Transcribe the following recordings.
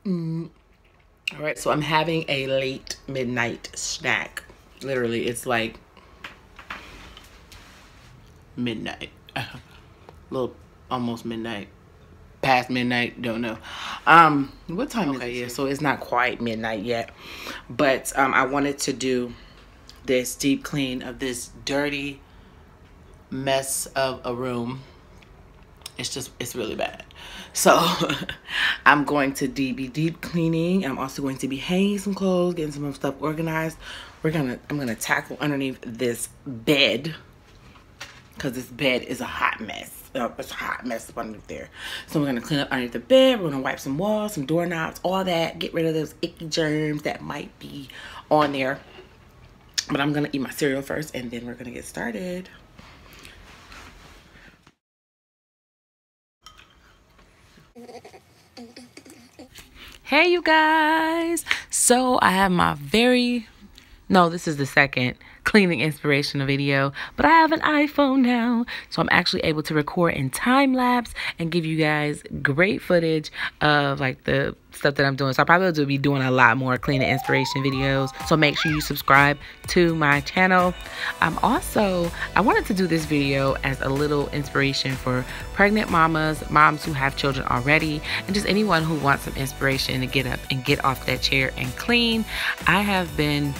All right, so I'm having a late midnight snack. Literally, it's like midnight. Little almost midnight. Past midnight, don't know. What time is it? Yeah, so it's not quite midnight yet. But I wanted to do this deep clean of this dirty mess of a room. It's really bad. So I'm going to be deep cleaning. I'm also going to be hanging some clothes, getting some stuff organized. I'm gonna tackle underneath this bed, because this bed is a hot mess. It's a hot mess up underneath there. So we're gonna clean up underneath the bed. We're gonna wipe some walls, some doorknobs, all that. Get rid of those icky germs that might be on there. But I'm gonna eat my cereal first, and then we're gonna get started. Hey you guys, so I have my this is the second cleaning inspirational video, but I have an iPhone now, so I'm actually able to record in time lapse and give you guys great footage of like the stuff that I'm doing. So I probably will be doing a lot more cleaning inspiration videos, so make sure you subscribe to my channel. I wanted to do this video as a little inspiration for pregnant moms who have children already, and just anyone who wants some inspiration to get up and get off that chair and clean. I have been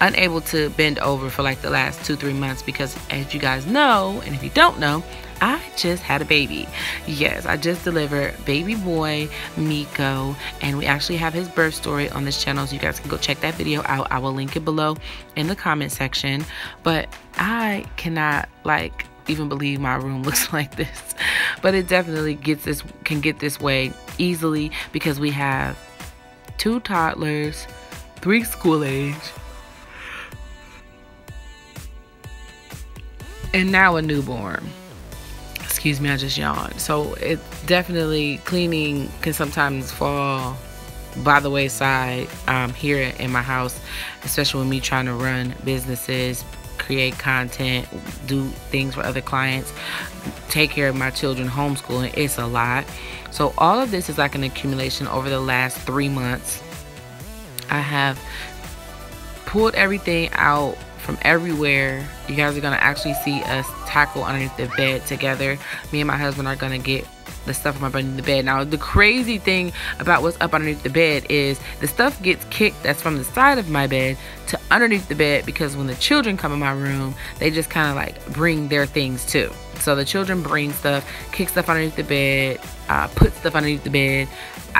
unable to bend over for like the last 2-3 months because, as you guys know, and if you don't know, I just had a baby. Yes, I just delivered baby boy Miko, and we actually have his birth story on this channel, so you guys can go check that video out. I will link it below in the comment section. But I cannot even believe my room looks like this, but it definitely can get this way easily because we have 2 toddlers, 3 school age, and now a newborn. Excuse me, I just yawned. So it definitely, cleaning can sometimes fall by the wayside here in my house, especially when me trying to run businesses, create content, do things for other clients, take care of my children, homeschooling. It's a lot. So all of this is like an accumulation over the last 3 months. I have pulled everything out from everywhere. You guys are gonna actually see us tackle underneath the bed together. Me and my husband are gonna get the stuff from underneath the bed. Now the crazy thing about what's up underneath the bed is the stuff gets kicked that's from the side of my bed to underneath the bed, because when the children come in my room, they just kind of like bring their things too. So the children bring stuff, kick stuff underneath the bed, put stuff underneath the bed.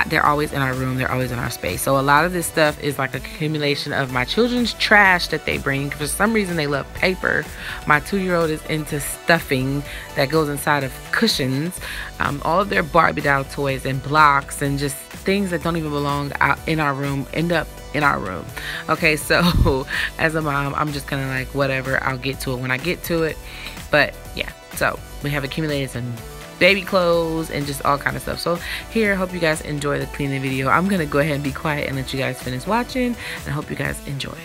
They're always in our room, they're always in our space. So a lot of this stuff is like accumulation of my children's trash that they bring. For some reason they love paper. My 2-year-old is into stuffing that goes inside of cushions. All of their Barbie doll toys and blocks and just things that don't even belong out in our room end up in our room. Okay, so as a mom, I'm just kind of like, whatever, I'll get to it when I get to it. But yeah, so we have accumulated some baby clothes and just all kind of stuff. So here, I hope you guys enjoy the cleaning video. I'm gonna go ahead and be quiet and let you guys finish watching, and I hope you guys enjoy.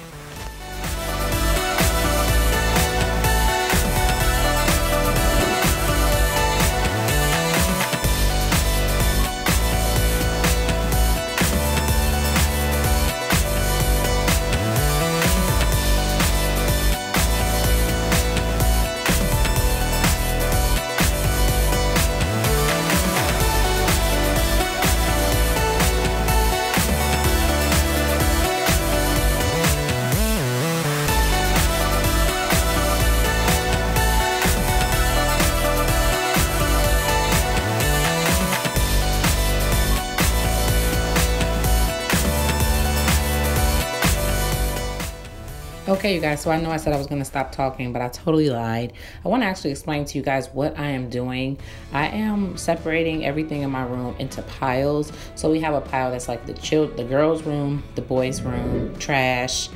Okay, you guys, so I know I said I was going to stop talking, but I totally lied. I want to actually explain to you guys what I am doing. I am separating everything in my room into piles. So we have a pile that's like the girls' room, the boys' room, trash,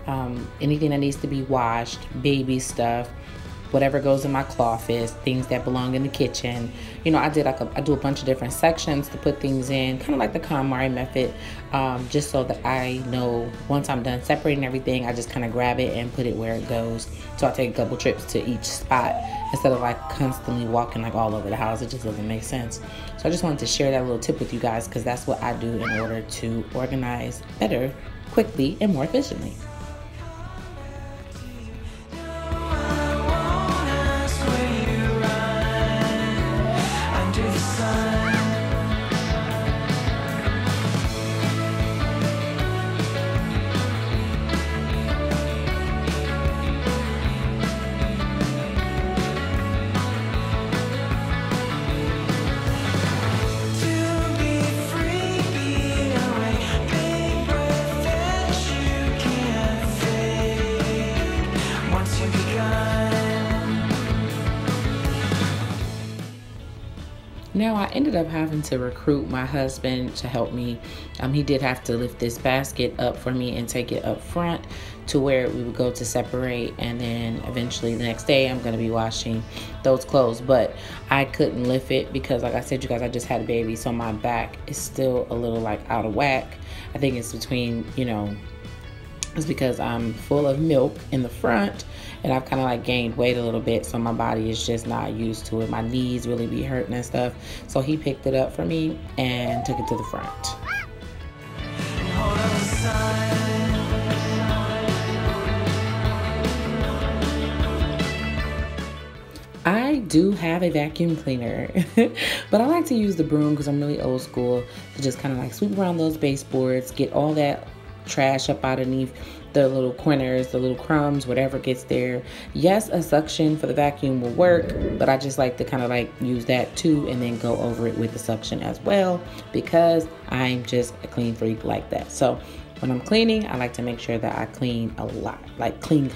anything that needs to be washed, baby stuff. whatever goes in my closet, things that belong in the kitchen. You know, I do a bunch of different sections to put things in, kind of like the KonMari method, just so that I know once I'm done separating everything, I just kind of grab it and put it where it goes. So I take a couple trips to each spot instead of like constantly walking like all over the house. It just doesn't make sense. So I just wanted to share that little tip with you guys, because that's what I do in order to organize better, quickly, and more efficiently. Now, I ended up having to recruit my husband to help me. He did have to lift this basket up for me and take it up front to where we would go to separate, and then eventually the next day I'm going to be washing those clothes. But I couldn't lift it because, like I said, you guys, I just had a baby, so my back is still a little like out of whack. I think it's between, you know, it's because I'm full of milk in the front, and I've kind of like gained weight a little bit, so my body is just not used to it. My knees really be hurting and stuff. So he picked it up for me and took it to the front. I do have a vacuum cleaner, but I like to use the broom because I'm really old school, to just kind of like sweep around those baseboards, get all that trash up underneath the little corners, the little crumbs, whatever gets there. Yes, a suction for the vacuum will work, but I just like to kind of like use that too, and then go over it with the suction as well, because I'm just a clean freak like that. So when I'm cleaning, I like to make sure that I clean a lot, like clean.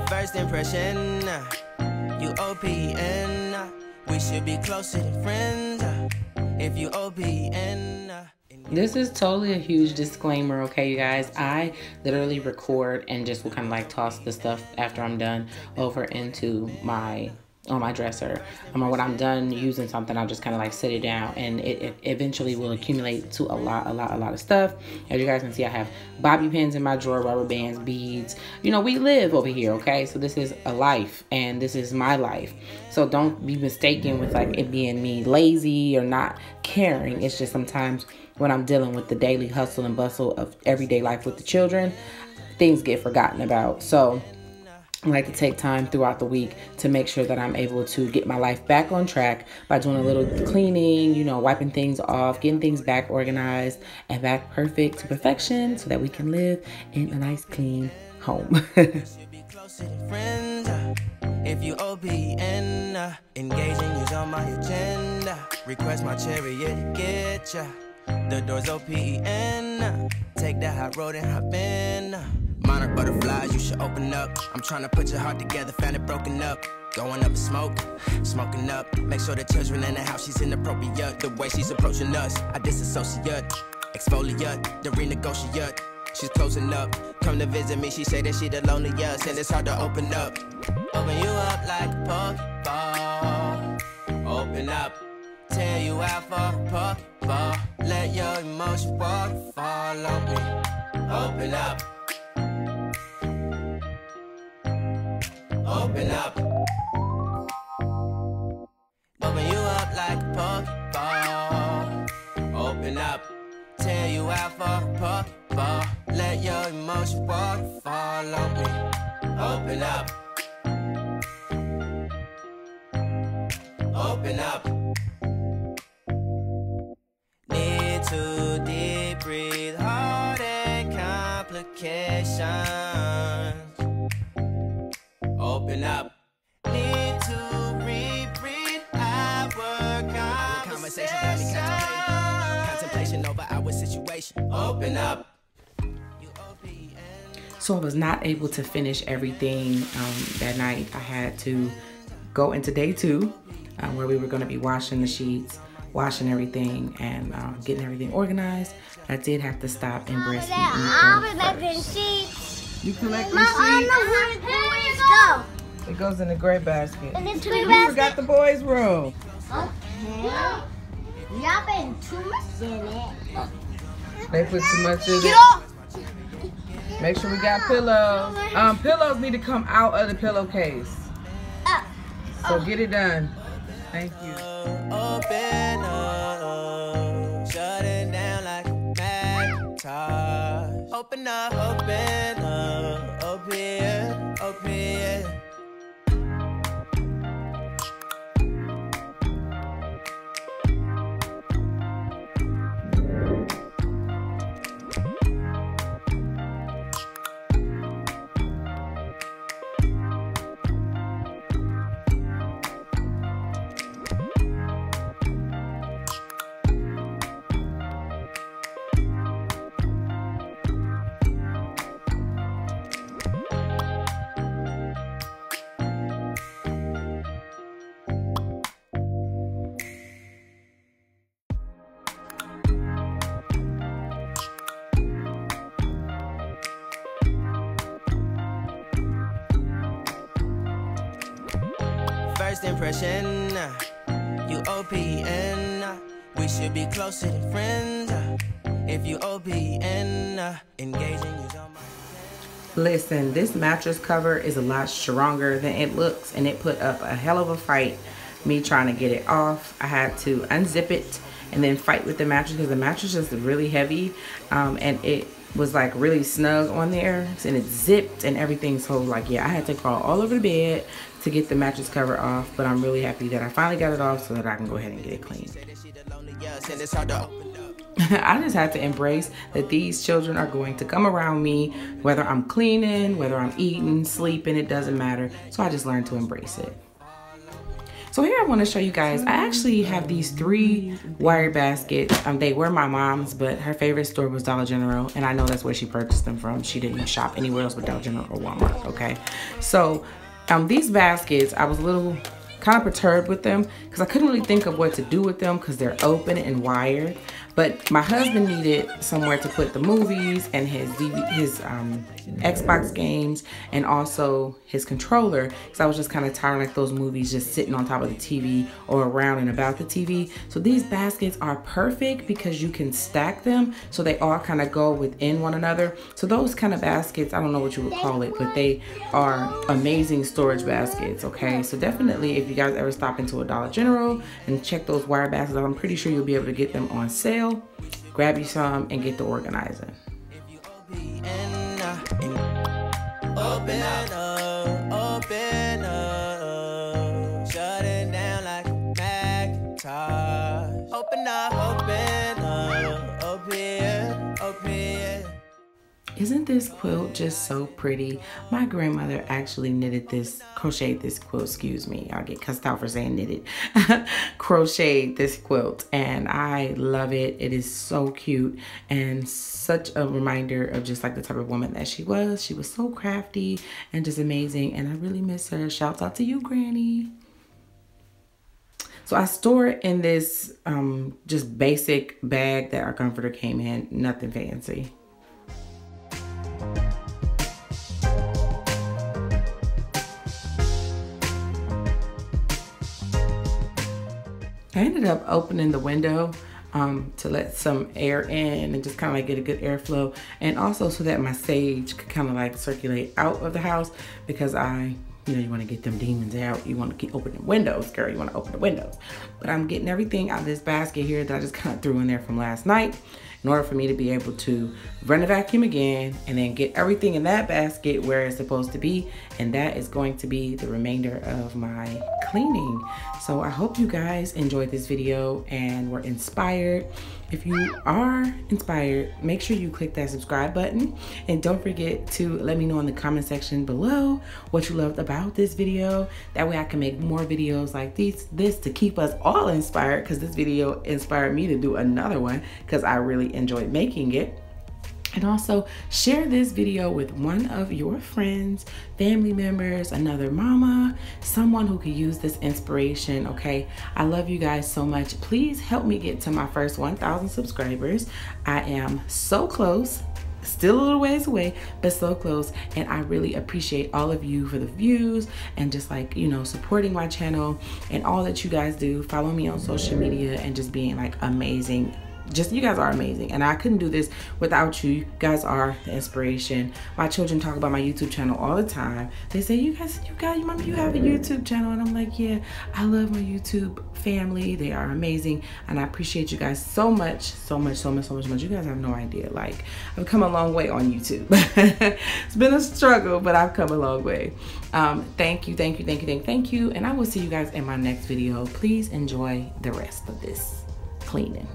First impression, you OPN. We should be closer than friends. If you OPN. This is totally a huge disclaimer, okay, you guys? I literally record and just will kind of like toss the stuff after I'm done over into my dresser. When I'm done using something, I'll just kind of like sit it down, and it eventually will accumulate to a lot of stuff. As you guys can see, I have bobby pins in my drawer, rubber bands, beads. You know, we live over here, okay? So this is a life, and this is my life. So don't be mistaken with like it being me lazy or not caring. It's just sometimes when I'm dealing with the daily hustle and bustle of everyday life with the children, things get forgotten about. So I like to take time throughout the week to make sure that I'm able to get my life back on track by doing a little cleaning, you know, wiping things off, getting things back organized and back perfect to perfection, so that we can live in a nice, clean home. If you OPN, engaging you's on my agenda. Request my chariot, get ya. The door's OPN. Take that hot road and hop in. Monarch butterflies, you should open up. I'm trying to put your heart together, found it broken up. Going up in smoke, smoking up. Make sure the children in the house, she's inappropriate. The way she's approaching us, I disassociate. Exfoliate, the renegotiate. She's closing up, come to visit me. She say that she the loneliest, and it's hard to open up. Open you up like a Pokeball. Open up, tear you out for a Pokeball. Let your emotion waterfall on me. Open up. Open up. Open you up like a Pokeball. Open up. Tear you out for a Pokeball. Let your emotion waterfall all on me. Open up. Open up. Need to deep breathe, heart and complications. Open up. Need to reread our conversation. Got me contemplation over our situation. Open up. So I was not able to finish everything that night. I had to go into day 2 where we were going to be washing the sheets, washing everything, and getting everything organized. I did have to stop and breastfeed. I'm collecting sheets. You collecting Mom, I sheets? know where the boys go. It goes in the gray basket. In the gray You basket. forgot the boys' room. Okay. Y'all been too much in it. They put too much in Get it. off. Make sure we got pillows. Pillows need to come out of the pillowcase. So get it done. Thank you. Open up, shut it down like a Macintosh. Open up, open up, open it, open it. First impression, you OPN. We should be closer than friends. If you OPN, engaging you on my. Listen, this mattress cover is a lot stronger than it looks, and it put up a hell of a fight me trying to get it off. I had to unzip it and then fight with the mattress because the mattress is really heavy, and it was like really snug on there, and it zipped and everything. So like, yeah, I had to crawl all over the bed to get the mattress cover off, but I'm really happy that I finally got it off so that I can go ahead and get it clean. I just had to embrace that these children are going to come around me, whether I'm cleaning, whether I'm eating, sleeping, it doesn't matter. So I just learned to embrace it. So here I want to show you guys, I actually have these 3 wire baskets. They were my mom's, but her favorite store was Dollar General, and I know that's where she purchased them from. She didn't shop anywhere else but Dollar General or Walmart, okay? So these baskets, I was a little kind of perturbed with them because I couldn't really think of what to do with them because they're open and wired. But my husband needed somewhere to put the movies and his Xbox games and also his controller, because I was just kind of tired of like those movies just sitting on top of the TV or around and about the TV. So these baskets are perfect because you can stack them so they all kind of go within one another. So those kind of baskets, I don't know what you would call it, but they are amazing storage baskets, okay? So definitely if you guys ever stop into a Dollar General and check those wire baskets, I'm pretty sure you'll be able to get them on sale. Grab you some and get the organizer. Open up, open up, shut it down like a Macintosh. Open up, open up, open. Isn't this quilt just so pretty? My grandmother actually crocheted this quilt, excuse me. I'll get cussed out for saying knitted. Crocheted this quilt, and I love it. It is so cute and such a reminder of just like the type of woman that she was. She was so crafty and just amazing, and I really miss her. Shouts out to you, Granny. So I store it in this just basic bag that our comforter came in, nothing fancy. I ended up opening the window to let some air in and just kind of like get a good airflow, and also so that my sage could kind of like circulate out of the house, because you want to get them demons out. You want to keep opening windows, girl. You want to open the windows. But I'm getting everything out of this basket here that I just kind of threw in there from last night. in order for me to be able to run the vacuum again and then get everything in that basket where it's supposed to be. And that is going to be the remainder of my cleaning. So I hope you guys enjoyed this video and were inspired. If you are inspired, make sure you click that subscribe button, and don't forget to let me know in the comment section below what you loved about this video. That way I can make more videos like this to keep us all inspired, because this video inspired me to do another one because I really enjoyed making it. And also share this video with one of your friends, family members, another mama, someone who could use this inspiration, okay? I love you guys so much. Please help me get to my first 1,000 subscribers. I am so close. Still a little ways away, but so close. And I really appreciate all of you for the views and just like, you know, supporting my channel and all that you guys do. Follow me on social media and just being like amazing. Just, you guys are amazing, and I couldn't do this without you. You guys are the inspiration. My children talk about my YouTube channel all the time. They say, Mommy, you have a YouTube channel, and I'm like, yeah, I love my YouTube family. They are amazing, and I appreciate you guys so much, so much, so much, so much, so much. You guys have no idea. Like, I've come a long way on YouTube. It's been a struggle, but I've come a long way. Thank you, thank you, thank you, thank you, and I will see you guys in my next video. Please enjoy the rest of this cleaning.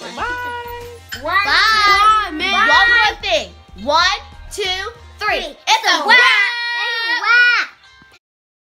Bye. Bye. One more thing. 1, 2, 3. It's a wrap.